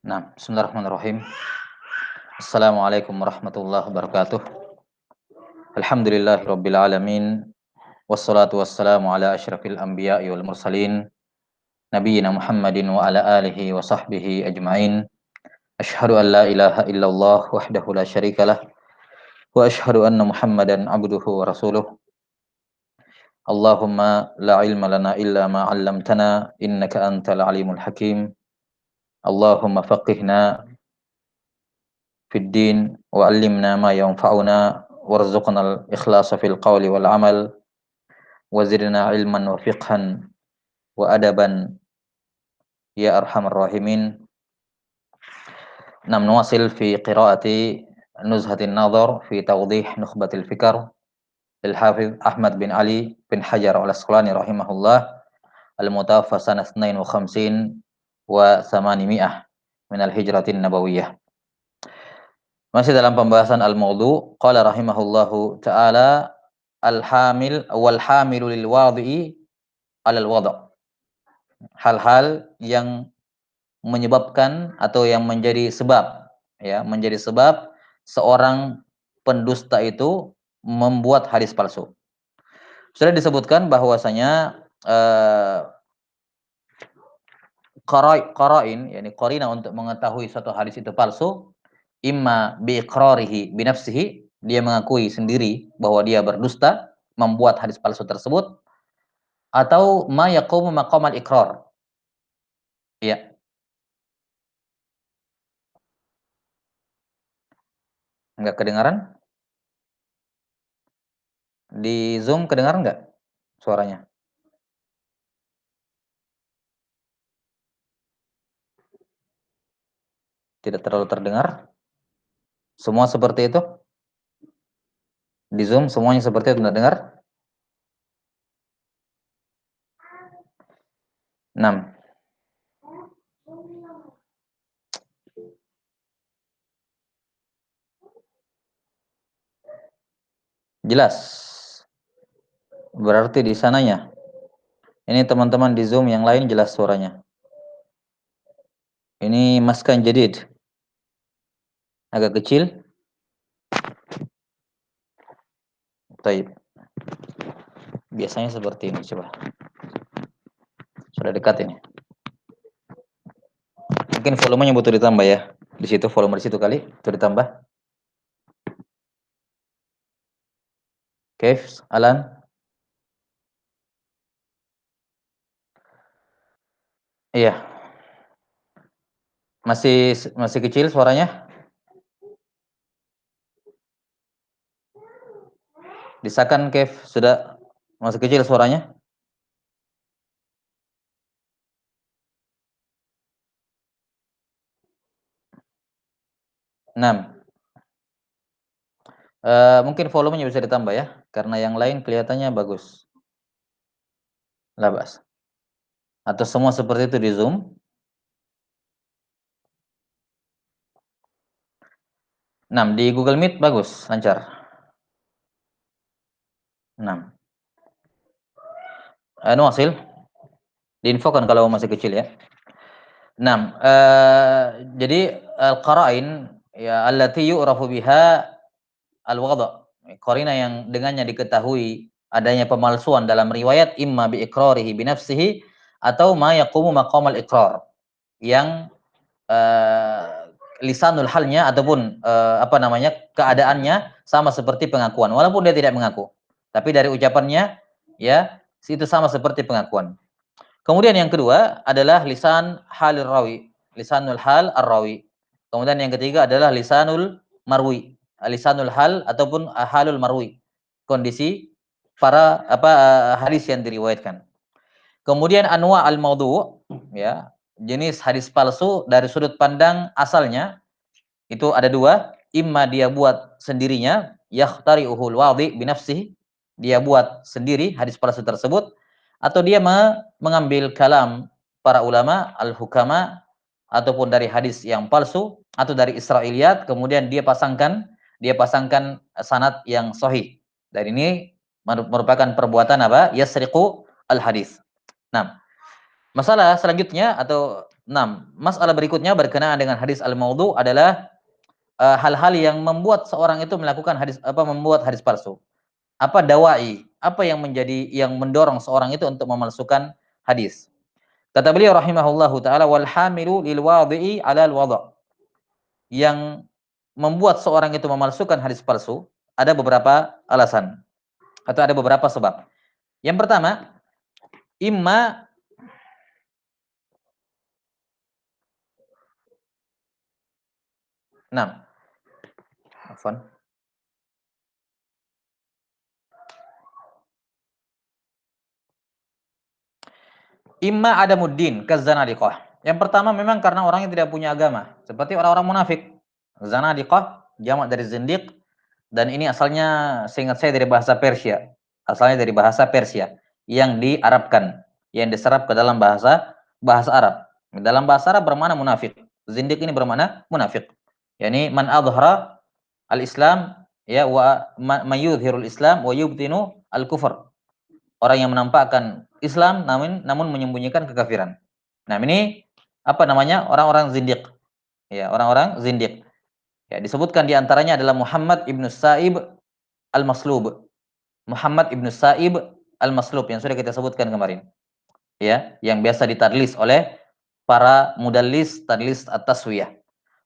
Nah, bismillahirrahmanirrahim. Assalamualaikum warahmatullahi wabarakatuh. Alhamdulillahirabbil alamin. Wassalatu wassalamu ala asyrafil anbiya'i wal mursalin nabiyina Muhammadin wa ala alihi wa sahbihi ajmain. Asyhadu an la ilaha illallah wahdahu la syarikalah wa asyhadu anna Muhammadan abduhu wa rasuluh. Allahumma la ilma lana illa ma 'allamtana innaka antal alimul hakim. Allahumma faqihna fid din wa 'allimna ma yanfa'una warzuqnal ikhlasa fil qawli wal amal wa zidna ilman wa fiqhan wa adaban ya arhamar rahimin. Nam nuwasil fi qiraati Nuzhatin Nadhar fi tawdih nukhbatil fikr lil Hafiz Ahmad bin Ali bin Hajar al-Asqalani rahimahullah al-mutawaffa sanah 52 wa 800 min al-hijratin nabawiyah. Masih dalam pembahasan al-maudu, qala rahimahullahu taala al-hamil wal hamilu lil wadhi'i 'alal wada'. Hal-hal yang menyebabkan atau yang menjadi sebab menjadi sebab seorang pendusta itu membuat hadis palsu. Sudah disebutkan bahwasanya qara'in qarina untuk mengetahui suatu hadis itu palsu, imma bi iqrarihi bi nafsihi, dia mengakui sendiri bahwa dia berdusta membuat hadis palsu tersebut, atau ma yaqumu maqamal iqrar. Ya, enggak kedengaran? Di Zoom kedengaran enggak suaranya? Tidak terlalu terdengar? Semua seperti itu? Di Zoom semuanya seperti itu, tidak dengar? 6. Jelas. Berarti di sananya. Ini teman-teman di Zoom yang lain jelas suaranya. Ini maskan jadid. Agak kecil. Baik. Biasanya seperti ini, coba. Sudah dekat ini. Mungkin volumenya butuh ditambah ya. Di situ volume di situ kali, butuh ditambah. Kaif, Alan? Iya. Masih kecil suaranya? Disahkan Kaif, sudah masih kecil suaranya? 6. Mungkin volumenya bisa ditambah ya, karena yang lain kelihatannya bagus. Labas. Atau semua seperti itu di Zoom? 6. Di Google Meet bagus, lancar. 6. Nuwasil. Diinfokan kalau masih kecil ya. 6. Jadi al-qara'in ya allati yu'rafu biha al-wada'. Qarina yang dengannya diketahui adanya pemalsuan dalam riwayat imma bi iqrarihi bi nafsihi atau ma yaqumu maqamal iqrar. Yang lisanul halnya ataupun keadaannya sama seperti pengakuan walaupun dia tidak mengaku. Tapi dari ucapannya ya itu sama seperti pengakuan. Kemudian yang kedua adalah lisan halir rawi, lisanul hal ar-rawi. Kemudian yang ketiga adalah lisanul marwi, lisanul hal ataupun halul marwi. Kondisi para hadis yang diriwayatkan. Kemudian anwa al-maudhu, ya, jenis hadis palsu dari sudut pandang asalnya itu ada dua, imma dia buat sendirinya, yakhtari'uhul wadhi binafsihi, dia buat sendiri hadis palsu tersebut, atau dia mengambil kalam para ulama al-hukama ataupun dari hadis yang palsu atau dari Israiliyat, kemudian dia pasangkan sanad yang sahih. Dan ini merupakan perbuatan apa? Yasriqu al-hadis. Nah, masalah selanjutnya atau masalah berikutnya berkenaan dengan hadis al-maudhu adalah hal-hal yang membuat seorang itu membuat hadis palsu. Apa dawai? Apa yang mendorong seorang itu untuk memalsukan hadis? Kata beliau rahimahullahu taala, wal hamilu lil wadi'i 'ala al wada'. Yang membuat seorang itu memalsukan hadis palsu ada beberapa alasan atau ada beberapa sebab. Yang pertama, imma Nah, afwan. Imma adamuddin kazanadiqah. Yang pertama memang karena orangnya tidak punya agama, seperti orang-orang munafik. Zanadiqah jamak dari zindiq dan ini asalnya seingat saya dari bahasa Persia. Asalnya dari bahasa Persia yang diarabkan, yang diserap ke dalam bahasa bahasa Arab. Dalam bahasa Arab bermakna munafik. Zindiq ini bermakna munafik. Yani man adhara al-Islam ya wa man yudhirul Islam wa yubtinu al-kufr. Orang yang menampakkan Islam namun menyembunyikan kekafiran. Nah, ini apa namanya? Orang-orang zindiq. Ya, orang-orang zindiq. Ya, disebutkan di antaranya adalah Muhammad ibnu Sa'ib al-Maslub. Muhammad ibnu Sa'ib al-Maslub yang sudah kita sebutkan kemarin. Ya, yang biasa ditadlis oleh para mudallis tadlis at-taswiyah.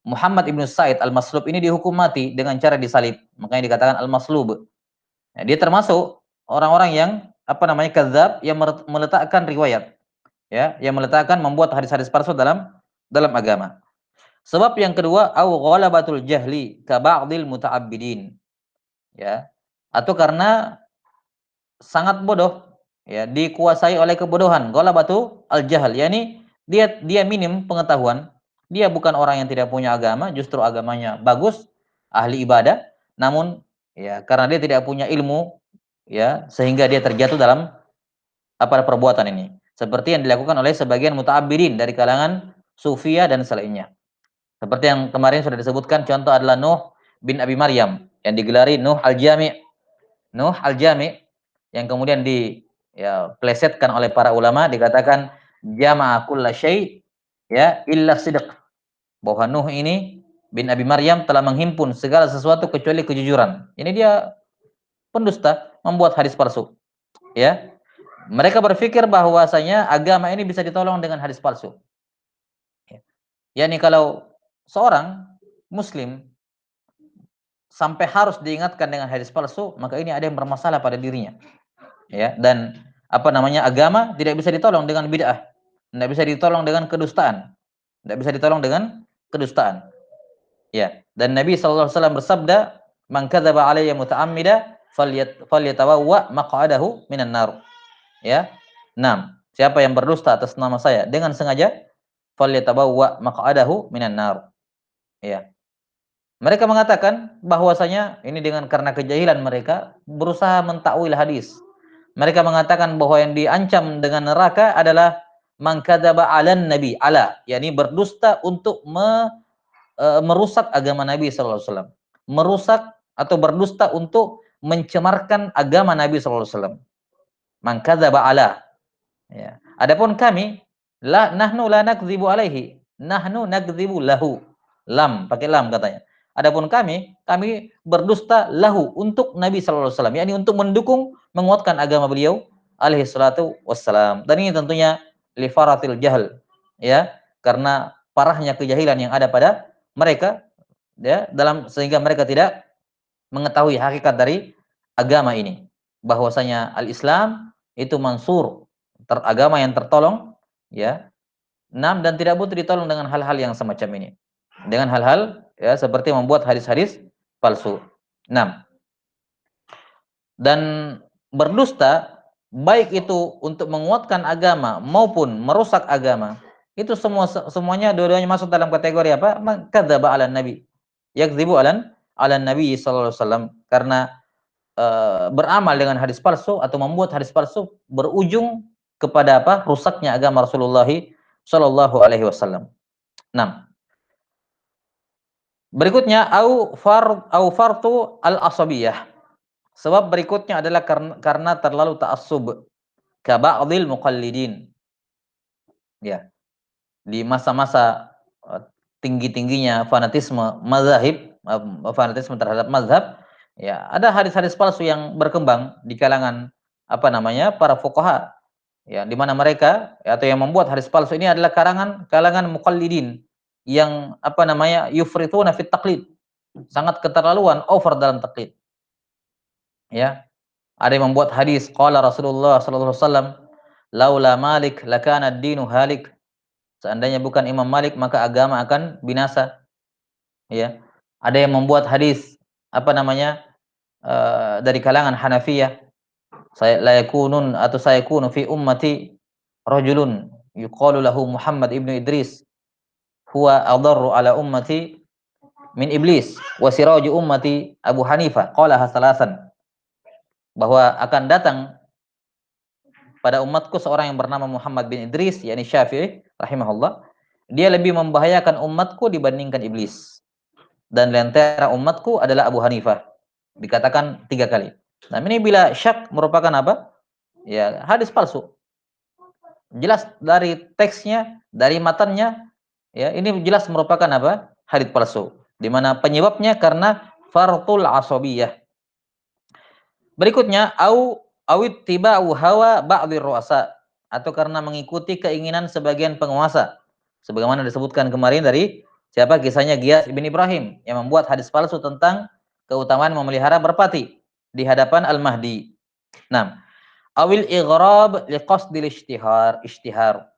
Muhammad ibnu Sa'id al-Maslub ini dihukum mati dengan cara disalib. Makanya dikatakan al-Maslub. Nah, dia termasuk orang-orang yang apa namanya kadzab yang meletakkan riwayat, ya, yang meletakkan membuat hadis-hadis palsu dalam agama. Sebab yang kedua, au ghalabatul jahli ka ba'dil muta'abbidin, ya. Atau karena sangat bodoh, ya, dikuasai oleh kebodohan. Ghalabatu al-jahl, yakni dia minim pengetahuan. Dia bukan orang yang tidak punya agama, justru agamanya bagus, ahli ibadah, namun ya karena dia tidak punya ilmu, ya, sehingga dia terjatuh dalam apa perbuatan ini. Seperti yang dilakukan oleh sebagian muta'abbidin dari kalangan sufia dan selainnya. Seperti yang kemarin sudah disebutkan, contoh adalah Nuh bin Abi Maryam yang digelari Nuh al-Jami'. Nuh al-Jami' yang kemudian plesetkan oleh para ulama dikatakan jama'a kulla syai' ya illa sidq. Bahwa Nuh ini bin Abi Maryam telah menghimpun segala sesuatu kecuali kejujuran. Ini dia pendusta, membuat hadis palsu. Ya. Mereka berpikir bahwasanya agama ini bisa ditolong dengan hadis palsu. Ya. Yani kalau seorang muslim sampai harus diingatkan dengan hadis palsu, maka ini ada yang bermasalah pada dirinya. Ya, dan apa namanya? Agama tidak bisa ditolong dengan bid'ah. Tidak bisa ditolong dengan kedustaan. Tidak bisa ditolong dengan kedustaan. Ya, dan Nabi sallallahu alaihi wasallam bersabda, "Man kadzaba alayya muta'ammida falyatawawwa maq'adahu minan nar." Ya. 6. Siapa yang berdusta atas nama saya dengan sengaja, falyatabawwa maq'adahu minan nar. Ya. Mereka mengatakan bahwasanya ini karena kejahilan mereka berusaha mentakwil hadis. Mereka mengatakan bahwa yang diancam dengan neraka adalah man kadzaba 'alan nabi, yakni berdusta untuk merusak agama Nabi sallallahu alaihi wasallam. Merusak atau berdusta untuk mencemarkan agama Nabi sallallahu alaihi wasallam. Man kadzaba 'ala. Ya. Adapun kami nahnu la nakdzibu alaihi, nahnu nakdzibu lahu. Pakai lam katanya. Adapun kami berdusta lahu untuk Nabi sallallahu alaihi wasallam, yakni untuk mendukung menguatkan agama beliau alaihi salatu wassalam. Dan ini tentunya li faratil jahl, ya, karena parahnya kejahilan yang ada pada mereka, ya, sehingga mereka tidak mengetahui hakikat dari agama ini. Bahwasanya al-Islam itu mansur, agama yang tertolong, ya. 6 dan tidak butuh ditolong dengan hal-hal yang semacam ini. Dengan hal-hal ya seperti membuat hadis-hadis palsu. 6. Dan berdusta baik itu untuk menguatkan agama maupun merusak agama, itu semuanya dua-duanya masuk dalam kategori apa? Kadzdzaba 'alan nabi. Yakdzibu 'alan nabi sallallahu alaihi wasallam, karena beramal dengan hadis palsu atau membuat hadis palsu berujung kepada apa? Rusaknya agama Rasulullah sallallahu alaihi wasallam. 6. Berikutnya au fartu al-asabiyah. Sebab berikutnya adalah karena terlalu ta'assub ka ba'dil muqallidin. Ya. di masa-masa tinggi-tingginya fanatisme mazhab, fanatisme terhadap mazhab, ya ada hadis-hadis palsu yang berkembang di kalangan apa namanya para fuqaha, ya di mana mereka atau yang membuat hadis palsu ini adalah kalangan muqallidin yang apa namanya yufrituna fit taqlid, sangat keterlaluan over dalam taklid, ya. Ada yang membuat hadis qala Rasulullah sallallahu alaihi wasallam laula Malik lakana ad-dinu halik. Seandainya bukan Imam Malik maka agama akan binasa, ya. Ada yang membuat hadis apa namanya dari kalangan Hanafiyah, saya la yakunun atau sayakunu fi ummati rajulun yuqalu lahu Muhammad ibnu Idris huwa adarru ala ummati min iblis wa siraju ummati Abu Hanifah qalaha salasan, bahwa akan datang pada umatku seorang yang bernama Muhammad bin Idris, yakni Syafi'i rahimahullah. Dia lebih membahayakan umatku dibandingkan iblis. Dan lentera umatku adalah Abu Hanifah. Dikatakan 3 kali. Nah, ini bila syak merupakan apa? Ya, hadis palsu. Jelas dari teksnya, dari matannya, ya, ini jelas merupakan apa? Hadis palsu. Di mana penyebabnya karena fartul asabiyah. Berikutnya awit tiba'u hawa ba'dhir ru'asa, atau karena mengikuti keinginan sebagian penguasa. Sebagaimana disebutkan kemarin dari siapa kisahnya Giyas bin Ibrahim yang membuat hadis palsu tentang keutamaan memelihara merpati di hadapan Al-Mahdi. Nah, awil ighrab liqasdil ishtihar,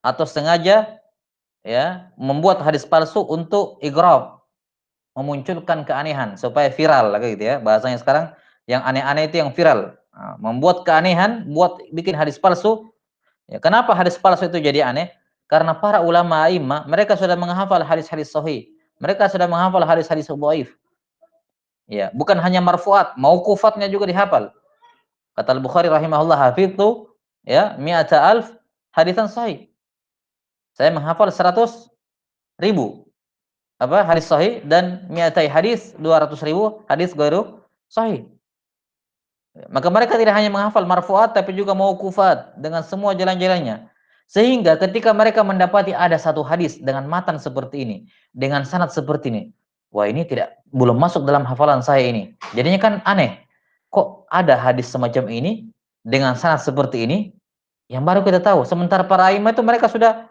atau sengaja ya membuat hadis palsu untuk ighrab, memunculkan keanehan supaya viral kayak gitu ya. Bahasanya sekarang yang aneh-aneh itu yang viral. Nah, membuat keanehan, bikin hadis palsu. Ya, kenapa hadis palsu itu jadi aneh? Karena para ulama a'immah mereka sudah menghafal hadis-hadis sahih. Mereka sudah menghafal hadis-hadis dhaif. Ya, bukan hanya marfu'at, mauqufatnya juga dihafal. Kata Al-Bukhari rahimahullah, hafidtu ya mi'ata alf hadisan sahih. Saya menghafal 100.000 apa hadis sahih, dan mi'atai hadis 200.000 hadis ghairu sahih. Maka mereka tidak hanya menghafal marfu'at tapi juga mauqufat dengan semua jalan-jalannya. Sehingga ketika mereka mendapati ada satu hadis dengan matan seperti ini, dengan sanad seperti ini, wah ini belum masuk dalam hafalan saya ini. Jadinya kan aneh. Kok ada hadis semacam ini dengan sanad seperti ini yang baru kita tahu. Sementara para imam itu mereka sudah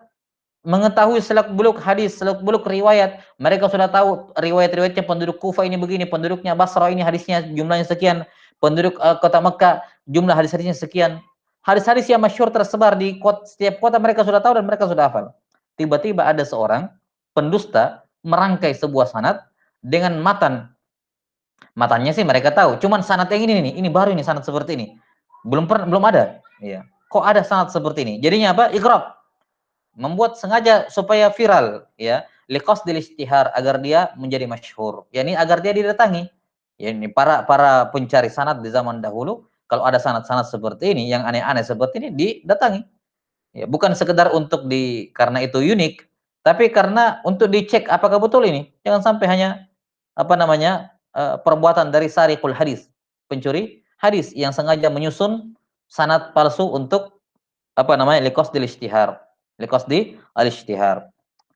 mengetahui seluk-beluk hadis, seluk-beluk riwayat. Mereka sudah tahu riwayat-riwayatnya, penduduk Kufa ini begini, penduduknya Basra ini hadisnya jumlahnya sekian, penduduk kota Mekah jumlah hadis-hadisnya sekian. Hadis-hadis yang masyhur tersebar di setiap kota mereka sudah tahu dan mereka sudah hafal. Tiba-tiba ada seorang pendusta merangkai sebuah sanad dengan matannya sih mereka tahu, cuman sanad yang ini baru, ini sanad seperti ini. Belum ada. Iya. Kok ada sanad seperti ini? Jadinya apa? Iqrab, membuat sengaja supaya viral, ya, liqasdil istihar, agar dia menjadi masyhur, yakni agar dia didatangi. Ya, ini para pencari sanad di zaman dahulu kalau ada sanad-sanad seperti ini yang aneh-aneh seperti ini didatangi. Ya, bukan sekedar untuk karena itu unik, tapi karena untuk dicek apakah betul ini. Jangan sampai hanya apa namanya perbuatan dari sariqul hadis, pencuri hadis yang sengaja menyusun sanad palsu untuk apa namanya liqasdil istihar. Liqasdi al-ishtihar.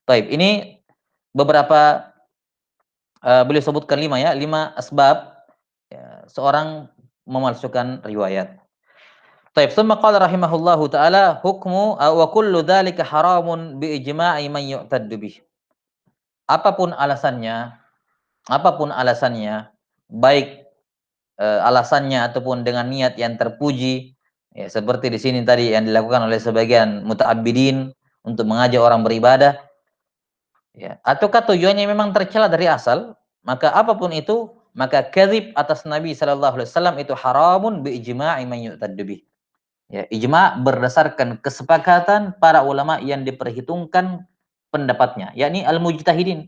Baik, ini beberapa beliau sebutkan 5 ya, 5 asbab ya, seorang memalsukan riwayat. Baik, summa qala rahimahullahu taala hukmu wa kullu dzalika haramun bi ijma'i man yu'taddu bih. Apapun alasannya, baik alasannya ataupun dengan niat yang terpuji, ya seperti di sini tadi yang dilakukan oleh sebagian muta'abbidin untuk mengajak orang beribadah, ya, ataukah tujuannya memang tercela dari asal, maka apapun itu, maka kadzib atas Nabi sallallahu alaihi wasallam itu haramun bi ijma'i man yu'taddu bih. Ya, ijma' berdasarkan kesepakatan para ulama yang diperhitungkan pendapatnya, yakni al-mujtahidin.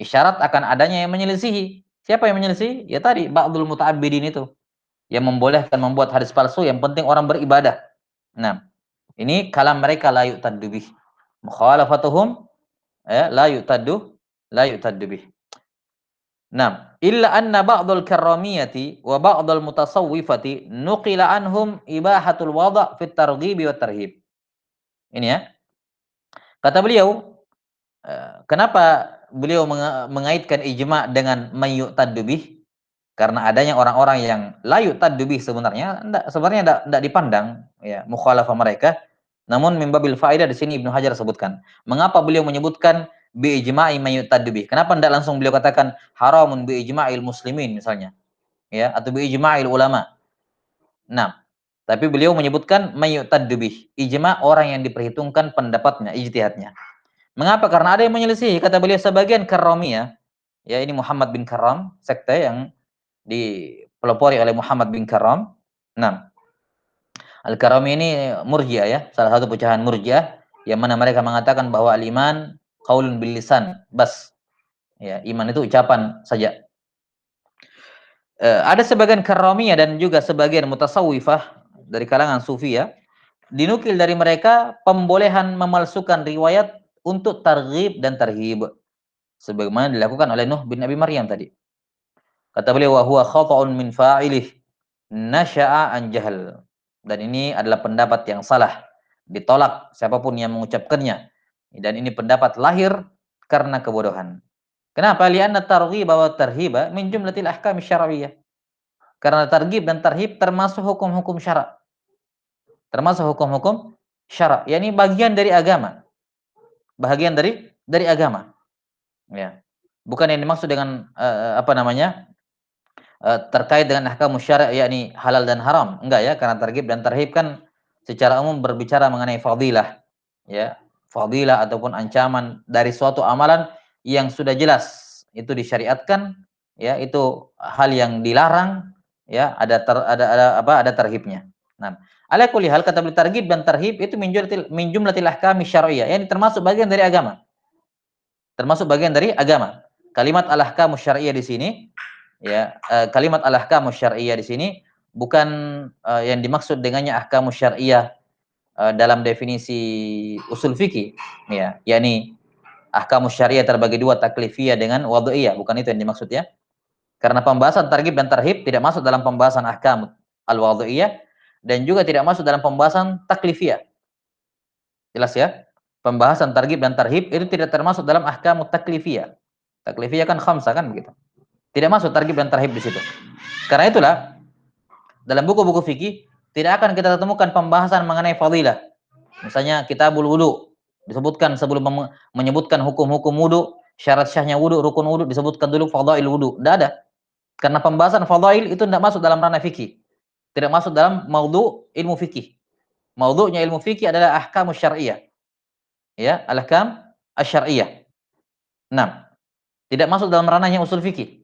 Isyarat akan adanya yang menyelisihi. Siapa yang menyelisihi? Ya tadi ba'dul muta'abbidin itu yang membolehkan membuat hadis palsu, yang penting orang beribadah. Nah, ini kalam mereka la yu'taddu bih. Mukhalafatuhum ya la yu'taddu bih. Nah, illa anna ba'dul karramiyati wa ba'dul mutasawwifati nuqila anhum ibahatul wada' fit targhibi wat tarhib. Ini ya. Kata beliau, kenapa beliau mengaitkan ijma dengan mayyu'taddu bih? Karena adanya orang-orang yang la yu'taddu bih sebenarnya enggak dipandang ya mukhalafah mereka. Namun mimbabil faedah di sini Ibnu Hajar sebutkan. Mengapa beliau menyebutkan bi ijma'i mayyu'taddu bih? Kenapa enggak langsung beliau katakan haramun bi ijma'il muslimin misalnya, ya, atau bi ijma'il ulama. Nah, tapi beliau menyebutkan mayyu'taddu bih, ijma' orang yang diperhitungkan pendapatnya, ijtihadnya. Mengapa? Karena ada yang menyelisihi, kata beliau sebagian Karramiyah, ya ini Muhammad bin Karram, sekte yang dipelopori oleh Muhammad bin Karram. Nah, Al-Karami ini Murji'ah ya, salah satu pecahan Murji'ah yang mana mereka mengatakan bahwa al-iman qaulun bil lisan bas. Ya, iman itu ucapan saja. Ada sebagian Karramiyah dan juga sebagian mutasawwifah dari kalangan sufi ya, dinukil dari mereka pembolehan memalsukan riwayat untuk targhib dan tarhib sebagaimana dilakukan oleh Nuh bin Abi Maryam tadi. Kata beliau wa huwa khata'un min fa'ilih nasya'a an jahal. Dan ini adalah pendapat yang salah, ditolak siapapun yang mengucapkannya. Dan ini pendapat lahir karena kebodohan. Kenapa? Lianna targhib wa tarhiba min jumlatil ahkam syar'iyyah. Karena targhib dan tarhib termasuk hukum-hukum syarak. Termasuk hukum-hukum syarak, yakni bagian dari agama. Bagian dari agama. Ya. Bukan yang dimaksud dengan apa namanya? Terkait dengan ahkam syara' yakni halal dan haram. Enggak ya, karena targhib dan tarhib kan secara umum berbicara mengenai fadilah, ya. Fadilah ataupun ancaman dari suatu amalan yang sudah jelas itu disyariatkan, ya, itu hal yang dilarang, ya, ada tarhibnya. Nah, ala kulli hal kata beliau targhib dan tarhib itu min jumlatil ahkam syar'iyyah, yani termasuk bagian dari agama. Termasuk bagian dari agama. Kalimat al-ahkam syar'iyyah di sini ya, kalimat al-ahkamus syar'iyyah di sini bukan yang dimaksud dengannya ahkamus syar'iyyah dalam definisi usul fikih ya, yakni ahkamus syar'iyyah terbagi dua, taklifiyah dengan wad'iyah, bukan itu yang dimaksud ya. Karena pembahasan targhib dan tarhib tidak masuk dalam pembahasan ahkam al-wad'iyah dan juga tidak masuk dalam pembahasan taklifiyah. Jelas ya? Pembahasan targhib dan tarhib itu tidak termasuk dalam ahkamut taklifiyah. Taklifiyah kan khamsah kan begitu. Tidak masuk targhib dan tarhib di situ. Karena itulah dalam buku-buku fikih tidak akan kita temukan pembahasan mengenai fadilah. Misalnya kitabul wudu disebutkan sebelum menyebutkan hukum-hukum wudu, syarat syahnya wudu, rukun wudu disebutkan dulu fadail wudu. Tidak ada. Karena pembahasan fadail itu tidak masuk dalam ranah fikih. Tidak masuk dalam maudhu ilmu fikih. Maudhu'nya ilmu fikih adalah ahkamus syar'iyyah. Ya, al-ahkam asy-syar'iyyah. Nah, tidak masuk dalam ranahnya usul fikih.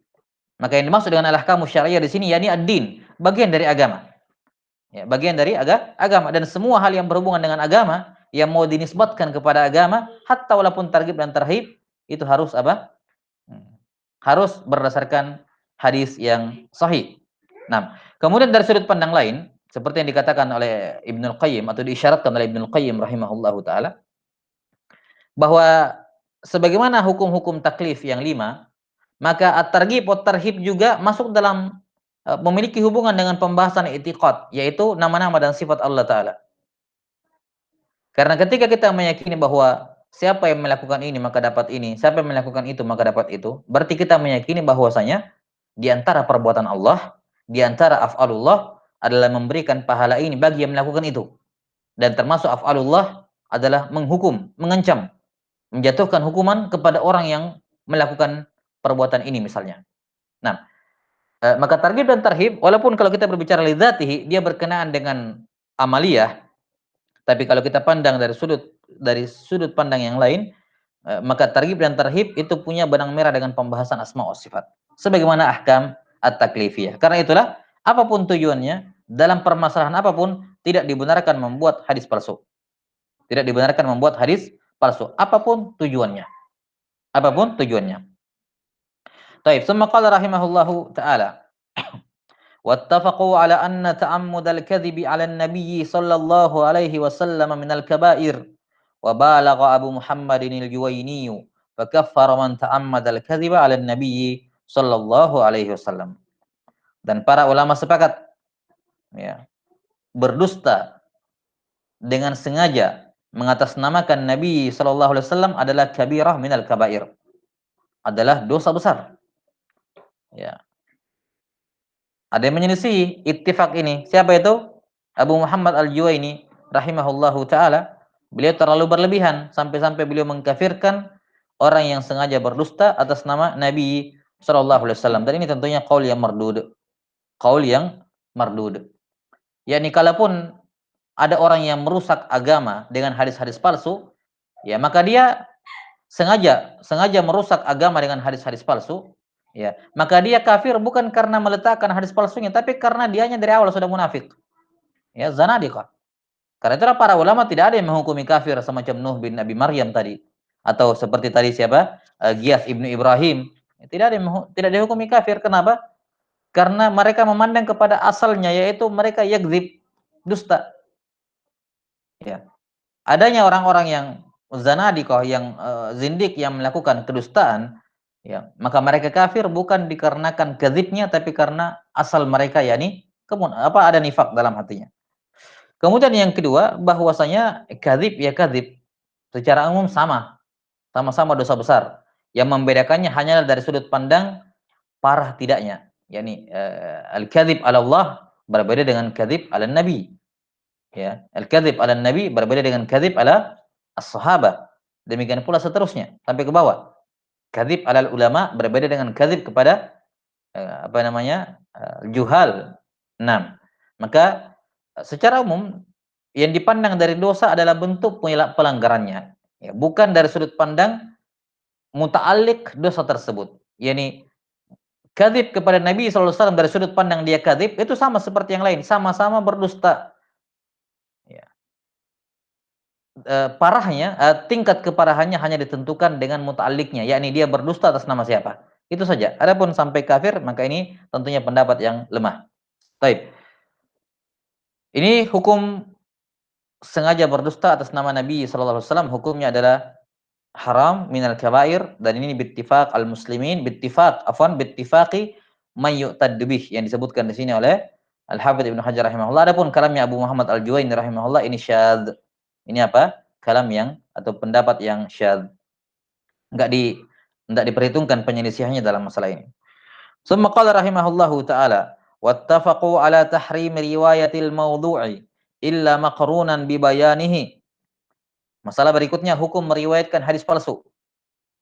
Maka yang dimaksud dengan al-ahkamus syar'iyyah di sini yakni ad-din, bagian dari agama. Ya, bagian dari agama dan semua hal yang berhubungan dengan agama yang mau dinisbatkan kepada agama, hatta walaupun targhib dan tarhib itu harus apa? Harus berdasarkan hadis yang sahih. Nah, kemudian dari sudut pandang lain, seperti yang dikatakan oleh Ibnu Qayyim atau diisyaratkan oleh Ibnu Qayyim rahimahullahu taala, bahwa sebagaimana hukum-hukum taklif yang 5, maka at-targhib wa tarhib juga masuk dalam memiliki hubungan dengan pembahasan i'tiqad, yaitu nama-nama dan sifat Allah taala. Karena ketika kita meyakini bahwa siapa yang melakukan ini maka dapat ini, siapa yang melakukan itu maka dapat itu, berarti kita meyakini bahwasanya di antara perbuatan Allah, di antara af'alullah adalah memberikan pahala ini bagi yang melakukan itu. Dan termasuk af'alullah adalah menghukum, mengancam, menjatuhkan hukuman kepada orang yang melakukan perbuatan ini misalnya. Nah, maka targhib dan tarhib walaupun kalau kita berbicara lidzatihi dia berkenaan dengan amaliyah, tapi kalau kita pandang dari sudut pandang yang lain, maka targhib dan tarhib itu punya benang merah dengan pembahasan asma wa sifat. Sebagaimana ahkam at-taklifiyah. Karena itulah apapun tujuannya dalam permasalahan apapun tidak dibenarkan membuat hadis palsu. Tidak dibenarkan membuat hadis palsu apapun tujuannya. Apapun tujuannya. Taib, summa qala rahimahullahu taala واتفقوا على أن تعمد الكذب على النبي صلى الله عليه وسلم من الكبائر وبالغ أبو محمد الجويني فكفر من تعمد الكذب على النبي صلى الله عليه وسلم. Dan para ulama sepakat ya, berdusta dengan sengaja mengatasnamakan Nabi sallallahu alaihi wasallam adalah kabirah minal kabair. Adalah dosa besar. Ya. Ada yang menyelisih ittifaq ini. Siapa itu? Abu Muhammad Al-Juwaini rahimahullahu taala. Beliau terlalu berlebihan sampai-sampai beliau mengkafirkan orang yang sengaja berdusta atas nama Nabi sallallahu alaihi wasallam. Dan ini tentunya qaul yang mardud. Qaul yang mardud. Yani kalaupun ada orang yang merusak agama dengan hadis-hadis palsu, ya maka dia sengaja merusak agama dengan hadis-hadis palsu, ya, maka dia kafir bukan karena meletakkan hadis palsunya, tapi karena dianya dari awal sudah munafik. Ya, zanadiqah. Karena itulah para ulama tidak ada yang menghukumi kafir semacam Nuh bin Nabi Maryam tadi, atau seperti tadi siapa? Giyas ibnu Ibrahim. Tidak ada yang tidak dihukumi kafir. Kenapa? Karena mereka memandang kepada asalnya, yaitu mereka yakzib, dusta. Ya. Adanya orang-orang yang zanadiqah, yang zindik, yang melakukan kedustaan, ya, maka mereka kafir bukan dikarenakan kadzibnya, tapi karena asal mereka, yakni ada nifak dalam hatinya. Kemudian yang kedua, bahwasanya kadzib ya kadzib secara umum sama-sama dosa besar. Yang membedakannya hanyalah dari sudut pandang parah tidaknya. Yakni al-kadzib 'ala Allah berbeda dengan kadzib 'ala Nabi. Ya, al-kadzib 'ala Nabi berbeda dengan kadzib 'ala as-sahabah. Demikian pula seterusnya sampai ke bawah. Kadzib 'alal ulama berbeda dengan kadzib kepada juhal. Nah, maka secara umum yang dipandang dari dosa adalah bentuk pelanggarannya, ya, bukan dari sudut pandang muta'alliq dosa tersebut. Yani kadzib kepada Nabi sallallahu alaihi wasallam dari sudut pandang dia kadzib itu sama seperti yang lain, sama-sama berdusta. Ya. Parahnya, tingkat keparahannya hanya ditentukan dengan muta'alliqnya, yakni dia berdusta atas nama siapa. Itu saja. Adapun sampai kafir, maka ini tentunya pendapat yang lemah. Baik. Ini hukum sengaja berdusta atas nama Nabi sallallahu alaihi wasallam, hukumnya adalah haram minal kabair, dan ini bittifaq al-muslimin, bittifaqi may yu'tad bih, yang disebutkan di sini oleh Al-Hafidz Ibnu Hajar rahimahullah. Adapun kalamnya Abu Muhammad Al-Juwaini rahimahullah ini syadz. Ini apa? Kalam yang atau pendapat yang syadz. Enggak diperhitungkan penyelisihannya dalam masalah ini. Summa qala rahimahullahu taala, wattafaqu ala tahrim riwayatil mawdu'i illa maqrunan bi bayanihi. Masalah berikutnya hukum meriwayatkan hadis palsu.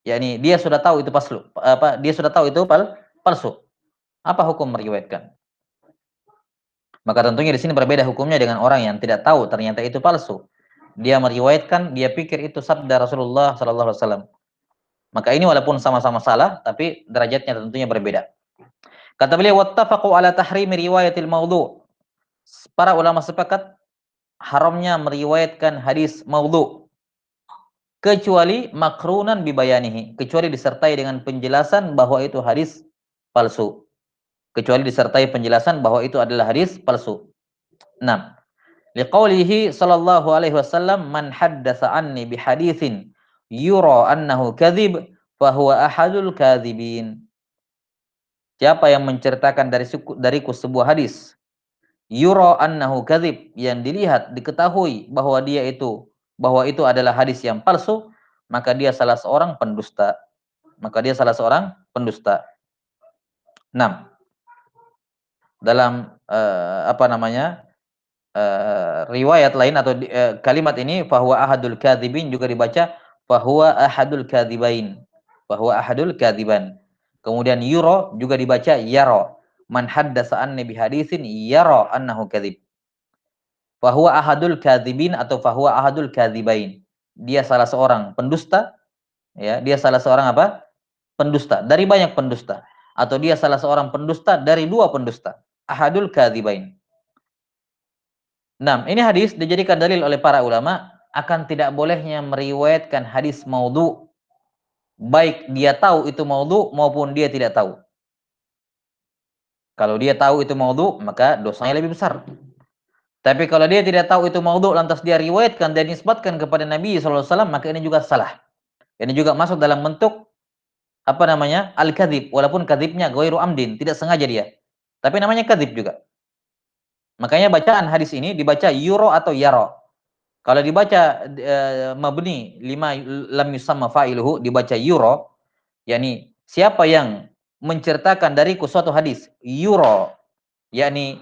Yakni dia sudah tahu itu palsu. Dia sudah tahu itu palsu. Apa hukum meriwayatkan? Maka tentunya di sini berbeda hukumnya dengan orang yang tidak tahu ternyata itu palsu. Dia meriwayatkan, dia pikir itu sabda Rasulullah sallallahu alaihi wasallam. Maka ini walaupun sama-sama salah, tapi derajatnya tentunya berbeda. Kata beliau, wattafaqu ala tahrimi riwayatil maudhu'. Para ulama sepakat haramnya meriwayatkan hadis maudhu', kecuali makrunan bibayanihi, kecuali disertai dengan penjelasan bahwa itu hadis palsu. Kecuali disertai penjelasan bahwa itu adalah hadis palsu. 6. Liqaulihi sallallahu alaihi wasallam, man haddatsa anni bihaditsin yura annahu kadzib fa huwa ahadul kadzibin. Siapa yang menceritakan dariku sebuah hadis yura annahu kadzib, yang dilihat diketahui bahwa itu adalah hadis yang palsu, maka dia salah seorang pendusta. 6. Dalam riwayat lain atau kalimat ini fahuwa ahadul kadzibin juga dibaca fahuwa ahadul kadzibain, fahuwa ahadul kadziban. Kemudian yura juga dibaca yara. Man haddatsa anni bihaditsin yara annahu kadzib. Fahuwa ahadul kadzibin atau fahuwa ahadul kadzibain. Dia salah seorang pendusta, ya, dia salah seorang apa? Pendusta dari banyak pendusta, atau dia salah seorang pendusta dari dua pendusta. Ahadul kadzibain. Nah, ini hadis dijadikan dalil oleh para ulama akan tidak bolehnya meriwayatkan hadis maudhu, baik dia tahu itu maudhu maupun dia tidak tahu. Kalau dia tahu itu maudhu, maka dosanya lebih besar. Tapi kalau dia tidak tahu itu maudhu, lantas dia riwayatkan dan nisbatkan kepada Nabi SAW, maka ini juga salah. Ini juga masuk dalam bentuk al-kadzib, walaupun kadzibnya ghairu amdin, tidak sengaja dia. Tapi namanya kadzib juga. Makanya bacaan hadis ini dibaca yuro atau yaro. Kalau dibaca mabni lima lam yusamma fa'iluhu, dibaca yuro, yakni siapa yang menceritakan dariku suatu hadis, yuro, yakni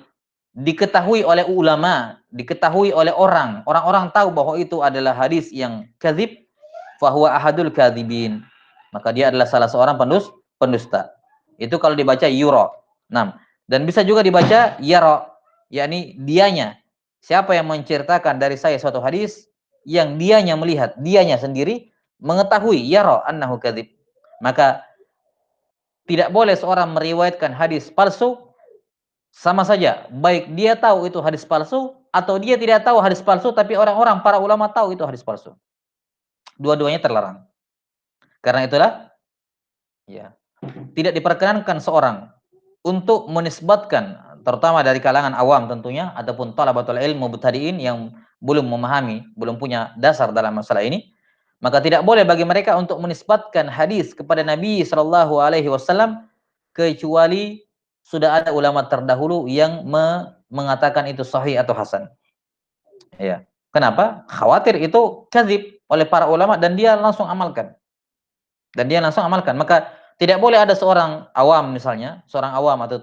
diketahui oleh ulama, diketahui oleh orang-orang tahu bahwa itu adalah hadis yang kadzib, fahuwa ahadul kadzibin. Maka dia adalah salah seorang pendusta. Itu kalau dibaca yuro. 6. Dan bisa juga dibaca yaro, yakni dianya. Siapa yang menceritakan dari saya suatu hadis yang dianya melihat, dianya sendiri mengetahui yaro annahu kadzib. Maka tidak boleh seorang meriwayatkan hadis palsu, sama saja, baik dia tahu itu hadis palsu atau dia tidak tahu hadis palsu, tapi orang-orang para ulama tahu itu hadis palsu. Dua-duanya terlarang. Karena itulah, ya, tidak diperkenankan seorang untuk menisbatkan, terutama dari kalangan awam tentunya, ataupun talabatul ilmu mubtadiin yang belum memahami, belum punya dasar dalam masalah ini, maka tidak boleh bagi mereka untuk menisbatkan hadis kepada Nabi Shallallahu Alaihi Wasallam kecuali sudah ada ulama terdahulu yang mengatakan itu sahih atau hasan. Ya. Kenapa? Khawatir itu kadzib oleh para ulama dan dia langsung amalkan. Maka tidak boleh ada seorang awam misalnya, seorang awam atau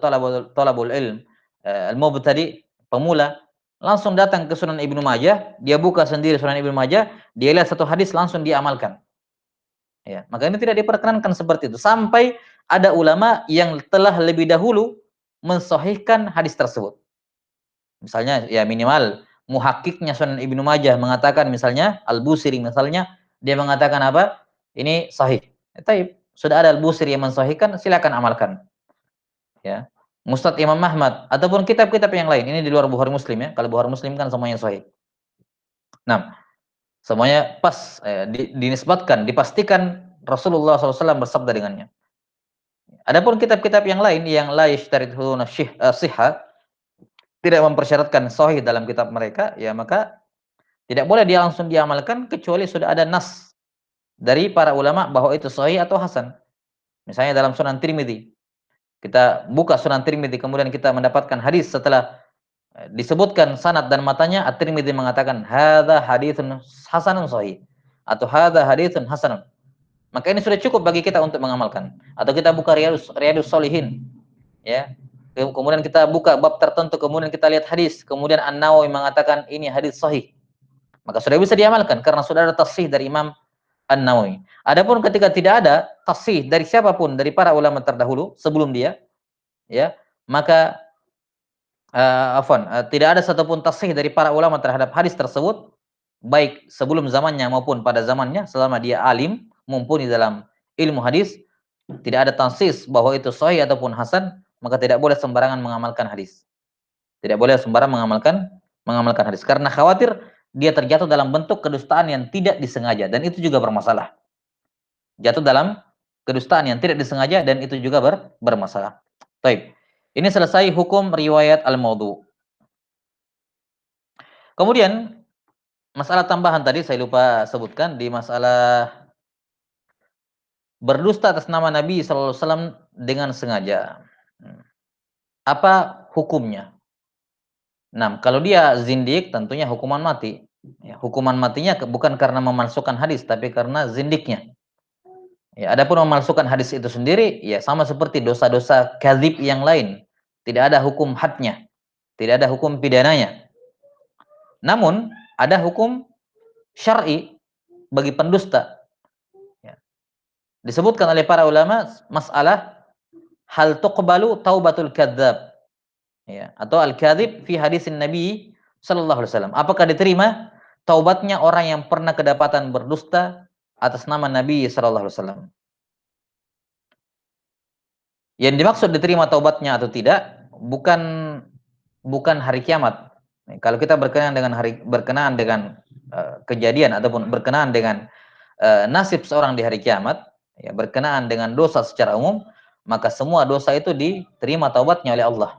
talabul ilm, al-mubtadi, pemula, langsung datang ke Sunan Ibnu Majah, dia buka sendiri Sunan Ibnu Majah, dia lihat satu hadis langsung dia amalkan. Ya, maka ini tidak diperkenankan seperti itu sampai ada ulama yang telah lebih dahulu mensahihkan hadis tersebut. Misalnya ya minimal muhakkiknya Sunan Ibnu Majah mengatakan, misalnya Al-Busiri misalnya, dia mengatakan apa? Ini sahih. Taib, sudah ada Al-Busiri yang mensahihkan, silakan amalkan. Ya. Musnad Imam Ahmad ataupun kitab-kitab yang lain. Ini di luar Bukhari Muslim ya. Kalau Bukhari Muslim kan semuanya sahih. Nah, semuanya pas, dinisbatkan, dipastikan Rasulullah SAW bersabda dengannya. Adapun kitab-kitab yang lain yang la yashtarithuna sihha, tidak mempersyaratkan sahih dalam kitab mereka, ya maka tidak boleh dia langsung diamalkan kecuali sudah ada nas dari para ulama bahwa itu sahih atau hasan. Misalnya dalam Sunan Tirmidzi, kita buka Sunan Tirmidzi kemudian kita mendapatkan hadis setelah disebutkan sanad dan matanya, At-Tirmidzi mengatakan hadza haditsun hasanun sahih atau hadza haditsun hasanun. Maka ini sudah cukup bagi kita untuk mengamalkan. Atau kita buka Riyadus Shalihin, ya. Kemudian kita buka bab tertentu, kemudian kita lihat hadis, kemudian An-Nawawi mengatakan ini hadis sahih. Maka sudah bisa diamalkan karena sudah ada tasih dari Imam An-Nawawi. Adapun ketika tidak ada tasih dari siapapun dari para ulama terdahulu sebelum dia, ya, maka tidak ada satupun tasih dari para ulama terhadap hadis tersebut, baik sebelum zamannya maupun pada zamannya, selama dia alim, mumpuni dalam ilmu hadis, tidak ada tansis bahwa itu sahih ataupun hasan, maka tidak boleh sembarangan mengamalkan hadis. Tidak boleh sembarang mengamalkan hadis karena khawatir dia terjatuh dalam bentuk kedustaan yang tidak disengaja, dan itu juga bermasalah. Jatuh dalam kedustaan yang tidak disengaja dan itu juga bermasalah. Baik. Ini selesai hukum riwayat al-maudhu. Kemudian masalah tambahan tadi saya lupa sebutkan di masalah berdusta atas nama Nabi sallallahu alaihi wasallam dengan sengaja. Apa hukumnya? Nah, kalau dia zindik tentunya hukuman mati. Ya, hukuman matinya bukan karena memalsukan hadis tapi karena zindiknya. Ya, adapun memalsukan hadis itu sendiri ya sama seperti dosa-dosa kadzib yang lain. Tidak ada hukum hadnya, tidak ada hukum pidananya. Namun ada hukum syar'i bagi pendusta. Ya. Disebutkan oleh para ulama masalah hal tuqbalu taubatul kadzab. Ya, atau al-kadzib fi hadisin Nabi sallallahu alaihi wasallam. Apakah diterima taubatnya orang yang pernah kedapatan berdusta atas nama Nabi sallallahu alaihi wasallam? Yang dimaksud diterima taubatnya atau tidak bukan hari kiamat. Kalau kita berkenaan dengan kejadian ataupun berkenaan dengan nasib seorang di hari kiamat, ya, berkenaan dengan dosa secara umum, maka semua dosa itu diterima taubatnya oleh Allah.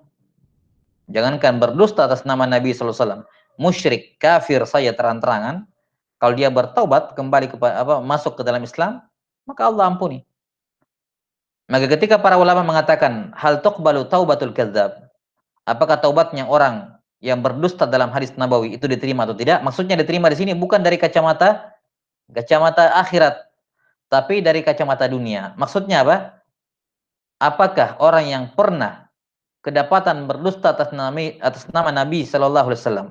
Jangankan berdusta atas nama Nabi sallallahu alaihi wasallam, musyrik, kafir saja terang-terangan, kalau dia bertaubat kembali masuk ke dalam Islam, maka Allah ampuni. Maka ketika para ulama mengatakan hal tuqbalu taubatul kadzdzab, apakah taubatnya orang yang berdusta dalam hadis nabawi itu diterima atau tidak? Maksudnya diterima di sini bukan dari kacamata akhirat, tapi dari kacamata dunia. Maksudnya apa? Apakah orang yang pernah kedapatan berdusta atas nama Nabi Shallallahu Alaihi Wasallam,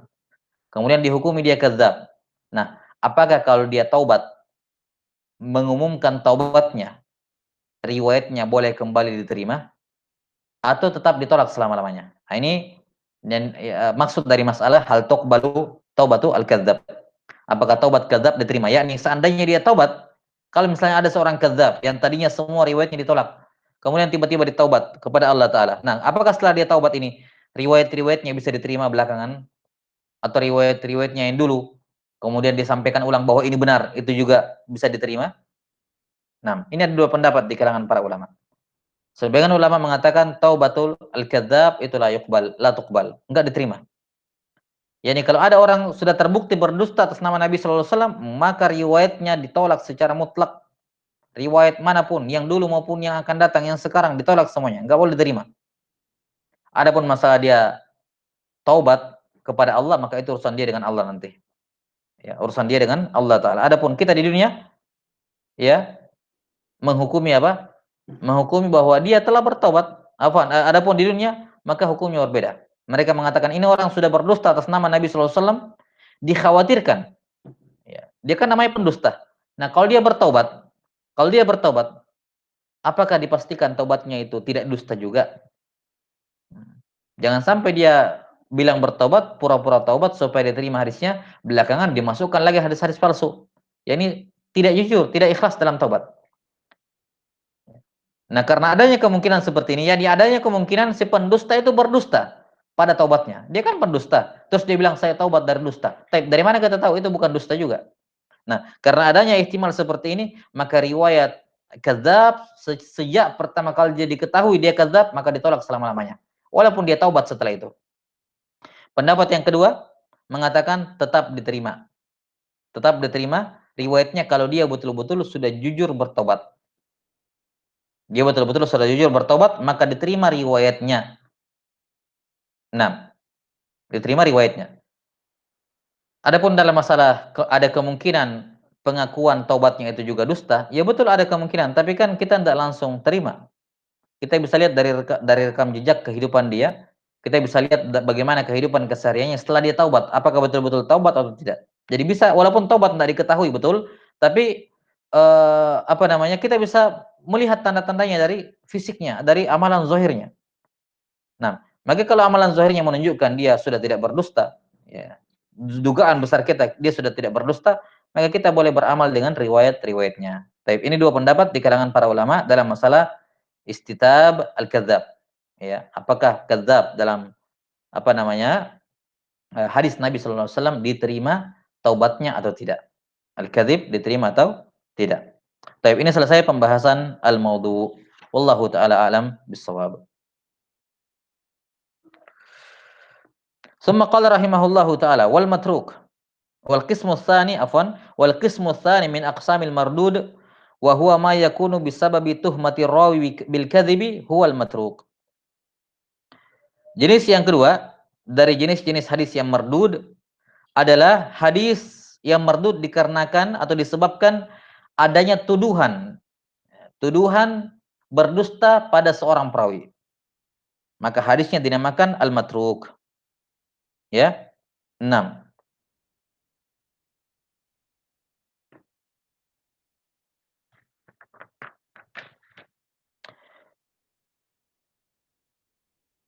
kemudian dihukumi dia kadzab. Nah, apakah kalau dia taubat, mengumumkan taubatnya, riwayatnya boleh kembali diterima atau tetap ditolak selama-lamanya? Nah, ini dan maksud dari masalah hal tuqbalu taubatu al-kadzab. Apakah taubat kadzab diterima? Yakni seandainya dia taubat, kalau misalnya ada seorang kadzab yang tadinya semua riwayatnya ditolak, kemudian tiba-tiba ditaubat kepada Allah Ta'ala. Nah, apakah setelah dia taubat ini, riwayat-riwayatnya bisa diterima belakangan? Atau riwayat-riwayatnya yang dulu, kemudian disampaikan ulang bahwa ini benar, itu juga bisa diterima? Nah, ini ada dua pendapat di kalangan para ulama. Sebagian ulama mengatakan taubatul al-kadzab itu la yuqbal, la tuqbal, enggak diterima. Yani kalau ada orang sudah terbukti berdusta atas nama Nabi sallallahu alaihi wasallam, maka riwayatnya ditolak secara mutlak. Riwayat manapun, yang dulu maupun yang akan datang, yang sekarang ditolak semuanya, enggak boleh diterima. Adapun masalah dia taubat kepada Allah, maka itu urusan dia dengan Allah nanti. Ya, urusan dia dengan Allah Ta'ala. Adapun kita di dunia, ya, menghukumi apa? Menghukumi bahwa dia telah bertobat. Adapun di dunia, maka hukumnya berbeda. Mereka mengatakan ini orang sudah berdusta atas nama Nabi sallallahu alaihi wasallam, dikhawatirkan. Ya, dia kan namanya pendusta. Nah, kalau dia bertobat, apakah dipastikan tobatnya itu tidak dusta juga? Jangan sampai dia bilang bertobat, pura-pura taubat supaya diterima hadisnya, belakangan dimasukkan lagi hadis-hadis palsu. Ya ini tidak jujur, tidak ikhlas dalam taubat. Nah, karena adanya kemungkinan seperti ini, ya adanya kemungkinan si pendusta itu berdusta pada taubatnya. Dia kan pendusta, terus dia bilang saya taubat dari dusta. Tapi dari mana kita tahu itu bukan dusta juga? Nah, karena adanya ihtimal seperti ini, maka riwayat kadzab sejak pertama kali dia diketahui dia kadzab, maka ditolak selama-lamanya. Walaupun dia taubat setelah itu. Pendapat yang kedua mengatakan tetap diterima. Tetap diterima riwayatnya kalau dia betul-betul sudah jujur bertobat. Dia betul-betul sudah jujur bertobat, maka diterima riwayatnya. Nah, diterima riwayatnya. Adapun dalam masalah ada kemungkinan pengakuan taubatnya itu juga dusta, ya betul ada kemungkinan, tapi kan kita tidak langsung terima. Kita bisa lihat dari rekam jejak kehidupan dia, kita bisa lihat bagaimana kehidupan kesehariannya setelah dia taubat, apakah betul-betul taubat atau tidak. Jadi bisa walaupun taubat tidak diketahui betul, tapi apa namanya, kita bisa melihat tanda-tandanya dari fisiknya, dari amalan zahirnya. Nah, maka kalau amalan zahirnya menunjukkan dia sudah tidak berdusta, ya, dugaan besar kita dia sudah tidak berdusta, maka kita boleh beramal dengan riwayat-riwayatnya. Tapi ini dua pendapat di kalangan para ulama dalam masalah istitab al-kadzab. Ya, apakah kadzab dalam apa namanya? Hadis Nabi sallallahu alaihi wasallam diterima taubatnya atau tidak? Al-kadzib diterima atau tidak? Baik, ini selesai pembahasan al-maudhu. Wallahu taala alam bissawab. Summa qala rahimahullahu taala wal matruk wal qismu tsani afwan wal qismu tsani min aqsamil mardud wa huwa ma yakunu bisababi tuhmati rawi bil kadhibi huwal matruk. Jenis yang kedua dari jenis-jenis hadis yang mardud adalah hadis yang mardud dikarenakan atau disebabkan adanya tuduhan berdusta pada seorang perawi. Maka hadisnya dinamakan al-matruk. Ya. 6.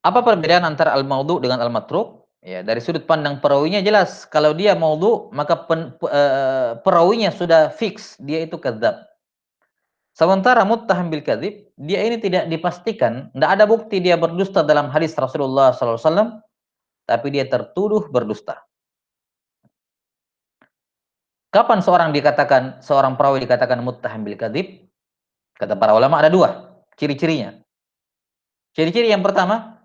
Apa perbedaan antara al-maudhu dengan al-matruk? Ya, dari sudut pandang perawinya jelas. Kalau dia maudhu, maka perawinya sudah fix, dia itu kadzab. Sementara muttaham bil kadzib, dia ini tidak dipastikan, tidak ada bukti dia berdusta dalam hadis Rasulullah SAW, tapi dia tertuduh berdusta. Kapan seorang perawi dikatakan muttaham bil kadzib? Kata para ulama ada dua ciri-cirinya. Ciri-ciri yang pertama,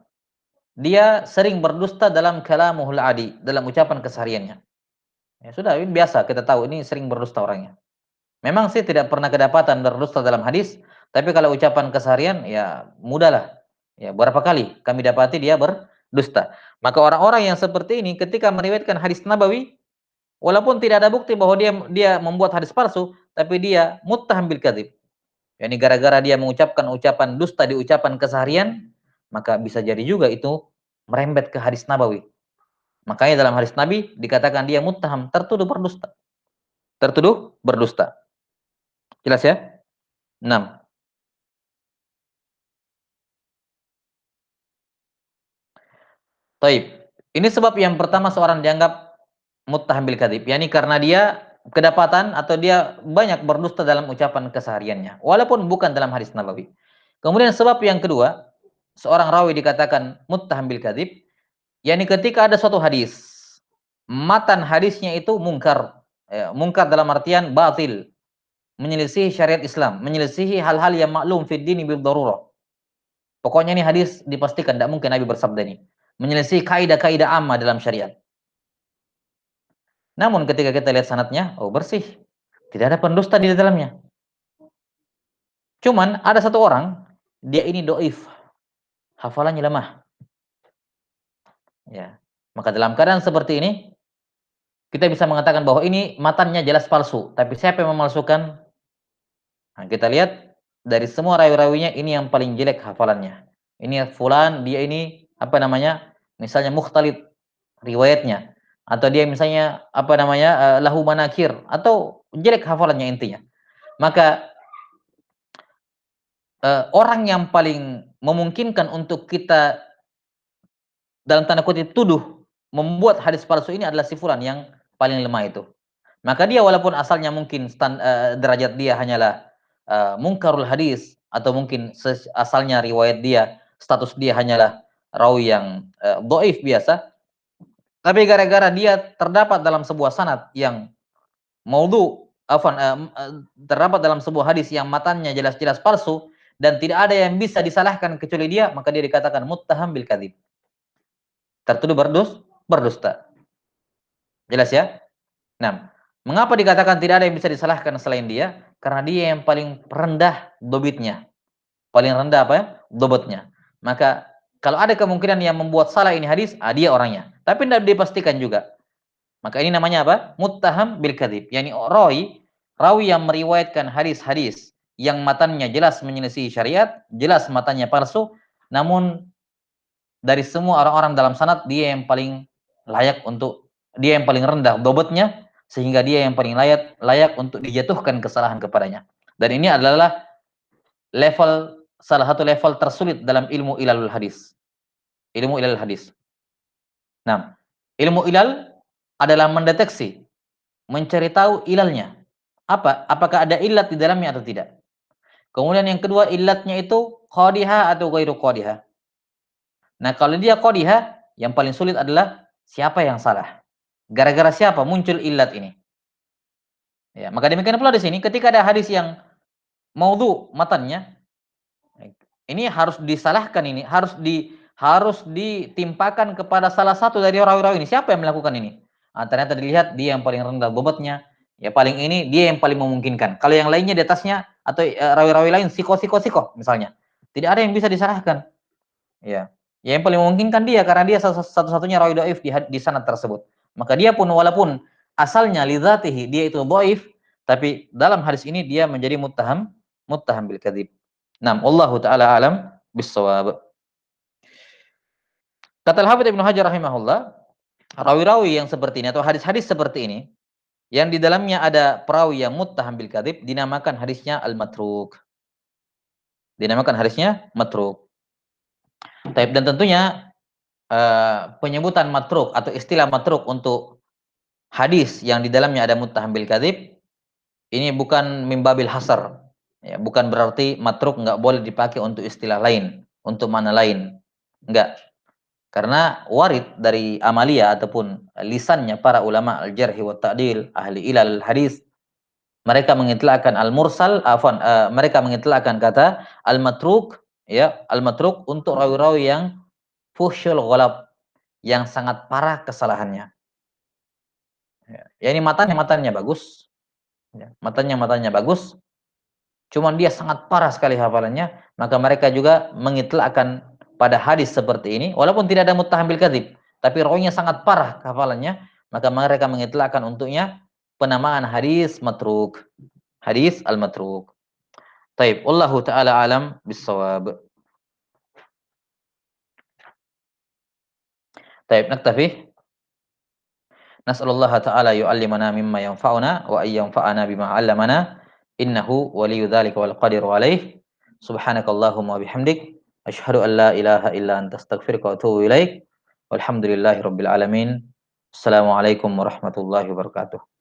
dia sering berdusta dalam kalamuhul adi, dalam ucapan kesehariannya. Ya sudah, ini biasa kita tahu ini sering berdusta orangnya. Memang sih tidak pernah kedapatan berdusta dalam hadis, tapi kalau ucapan keseharian ya mudahlah. Ya berapa kali kami dapati dia dusta. Maka orang-orang yang seperti ini ketika meriwayatkan hadis nabawi, walaupun tidak ada bukti bahwa dia membuat hadis palsu, tapi dia muttaham bil kadzib. Yani gara-gara dia mengucapkan ucapan dusta di ucapan keseharian, maka bisa jadi juga itu merembet ke hadis nabawi. Makanya dalam hadis Nabi dikatakan dia muttaham, tertuduh berdusta. Tertuduh berdusta. Jelas ya? 6. Taib. Ini sebab yang pertama seorang dianggap muttaham bil kadzib, yakni karena dia kedapatan atau dia banyak berdusta dalam ucapan kesehariannya, walaupun bukan dalam hadis nabawi. Kemudian sebab yang kedua, seorang rawi dikatakan muttaham bil kadzib, yakni ketika ada suatu hadis, matan hadisnya itu mungkar. Ya, mungkar dalam artian batil, menyelisihi syariat Islam, menyelisihi hal-hal yang maklum fid dini bil darurah. Pokoknya ini hadis dipastikan tidak mungkin Nabi bersabda ini. Menyelisihi kaidah-kaidah amma dalam syariat. Namun ketika kita lihat sanatnya, oh bersih. Tidak ada pendusta di dalamnya. Cuman ada satu orang, dia ini doif. Hafalannya lemah. Ya. Maka dalam keadaan seperti ini, kita bisa mengatakan bahwa ini matanya jelas palsu. Tapi siapa yang memalsukan? Nah, kita lihat dari semua rawi-rawinya ini yang paling jelek hafalannya. Ini fulan, dia ini apa namanya? Misalnya mukhtalid riwayatnya, atau dia misalnya apa namanya lahu manakir, atau jelek hafalannya intinya. Maka orang yang paling memungkinkan untuk kita dalam tanda kutip tuduh membuat hadis palsu ini adalah si fulan yang paling lemah itu. Maka dia walaupun asalnya mungkin derajat dia hanyalah mungkarul hadis, atau mungkin asalnya riwayat dia, status dia hanyalah rawi yang dhaif biasa, tapi gara-gara dia terdapat dalam sebuah sanad yang maudhu, terdapat dalam sebuah hadis yang matanya jelas-jelas palsu dan tidak ada yang bisa disalahkan kecuali dia, maka dia dikatakan muttaham bil kadzib. Tertuduh berdusta. Jelas ya? Nah, mengapa dikatakan tidak ada yang bisa disalahkan selain dia? Karena dia yang paling rendah dobitnya. Paling rendah apa ya? Dobotnya. Maka kalau ada kemungkinan yang membuat salah ini hadis, dia orangnya. Tapi tidak dipastikan juga. Maka ini namanya apa? Muttaham bil kadzib. Yani rawi yang meriwayatkan hadis-hadis yang matanya jelas menyelisih syariat, jelas matanya palsu, namun dari semua orang-orang dalam sanad dia yang paling layak untuk, dia yang paling rendah dobotnya, sehingga dia yang paling layak untuk dijatuhkan kesalahan kepadanya. Dan ini adalah salah satu level tersulit dalam ilmu ilalul hadis. Ilmu ilal hadis. Nah, ilmu ilal adalah mendeteksi, mencari tahu ilalnya. Apakah ada ilat di dalamnya atau tidak. Kemudian yang kedua, ilatnya itu qadihah atau ghairu qadihah. Nah, kalau dia qadihah, yang paling sulit adalah siapa yang salah. Gara-gara siapa muncul ilat ini. Ya, maka demikian pula di sini ketika ada hadis yang maudhu matannya, ini harus disalahkan, ini harus ditimpakan kepada salah satu dari rawi-rawi ini. Siapa yang melakukan ini? Ternyata dilihat dia yang paling rendah bobotnya, ya paling ini dia yang paling memungkinkan. Kalau yang lainnya di atasnya atau rawi-rawi lain siko misalnya, tidak ada yang bisa disalahkan. Ya, yang paling memungkinkan dia karena dia satu-satunya rawi dhaif di sanad tersebut. Maka dia pun walaupun asalnya lidzatihi dia itu dhaif, tapi dalam hadis ini dia menjadi muttaham bil kadzib. Naam, wallahu taala alam bissawab. Kata Al-Hafidz Ibnu Hajar rahimahullah, rawi-rawi yang seperti ini atau hadis-hadis seperti ini yang di dalamnya ada perawi yang muttaham bil kadzib dinamakan hadisnya al-matruk. Dinamakan hadisnya matruk. Dan tentunya penyebutan matruk atau istilah matruk untuk hadis yang di dalamnya ada muttaham bil kadzib ini bukan mimbabil hasar. Ya, bukan berarti matruk enggak boleh dipakai untuk istilah lain, untuk mana lain. Enggak. Karena warid dari amalia ataupun lisannya para ulama al-jarh wa ta'dil, ahli ilal hadis, mereka mengitlaqkan al-mursal, mereka mengitlaqkan kata al-matruk, ya, al-matruk untuk rawi-rawi yang fuhsyul ghalab, yang sangat parah kesalahannya. Ya, ini matanya bagus, ya, matanya bagus, cuman dia sangat parah sekali hafalannya, maka mereka juga mengitlaqkan pada hadis seperti ini, walaupun tidak ada muttaham bil kadzib, tapi rawinya sangat parah hafalannya, maka mereka mengitlakkan untuknya penamaan hadis matruk. Hadis al-matruk. Taib, wallahu taala alam bisawab. Taib, naktafi. Nas'alullah ta'ala yu'allimana mimma yanfa'una wa ay yanfa'ana bima 'allamana. Innahu waliyyu dzalika wal qadiru alaih. Subhanakallahumma wa bihamdik asyhadu an la ilaha illa anta astaghfiruka wa atubu ilaik. Walhamdulillahi rabbil alamin. Assalamualaikum warahmatullahi wabarakatuh.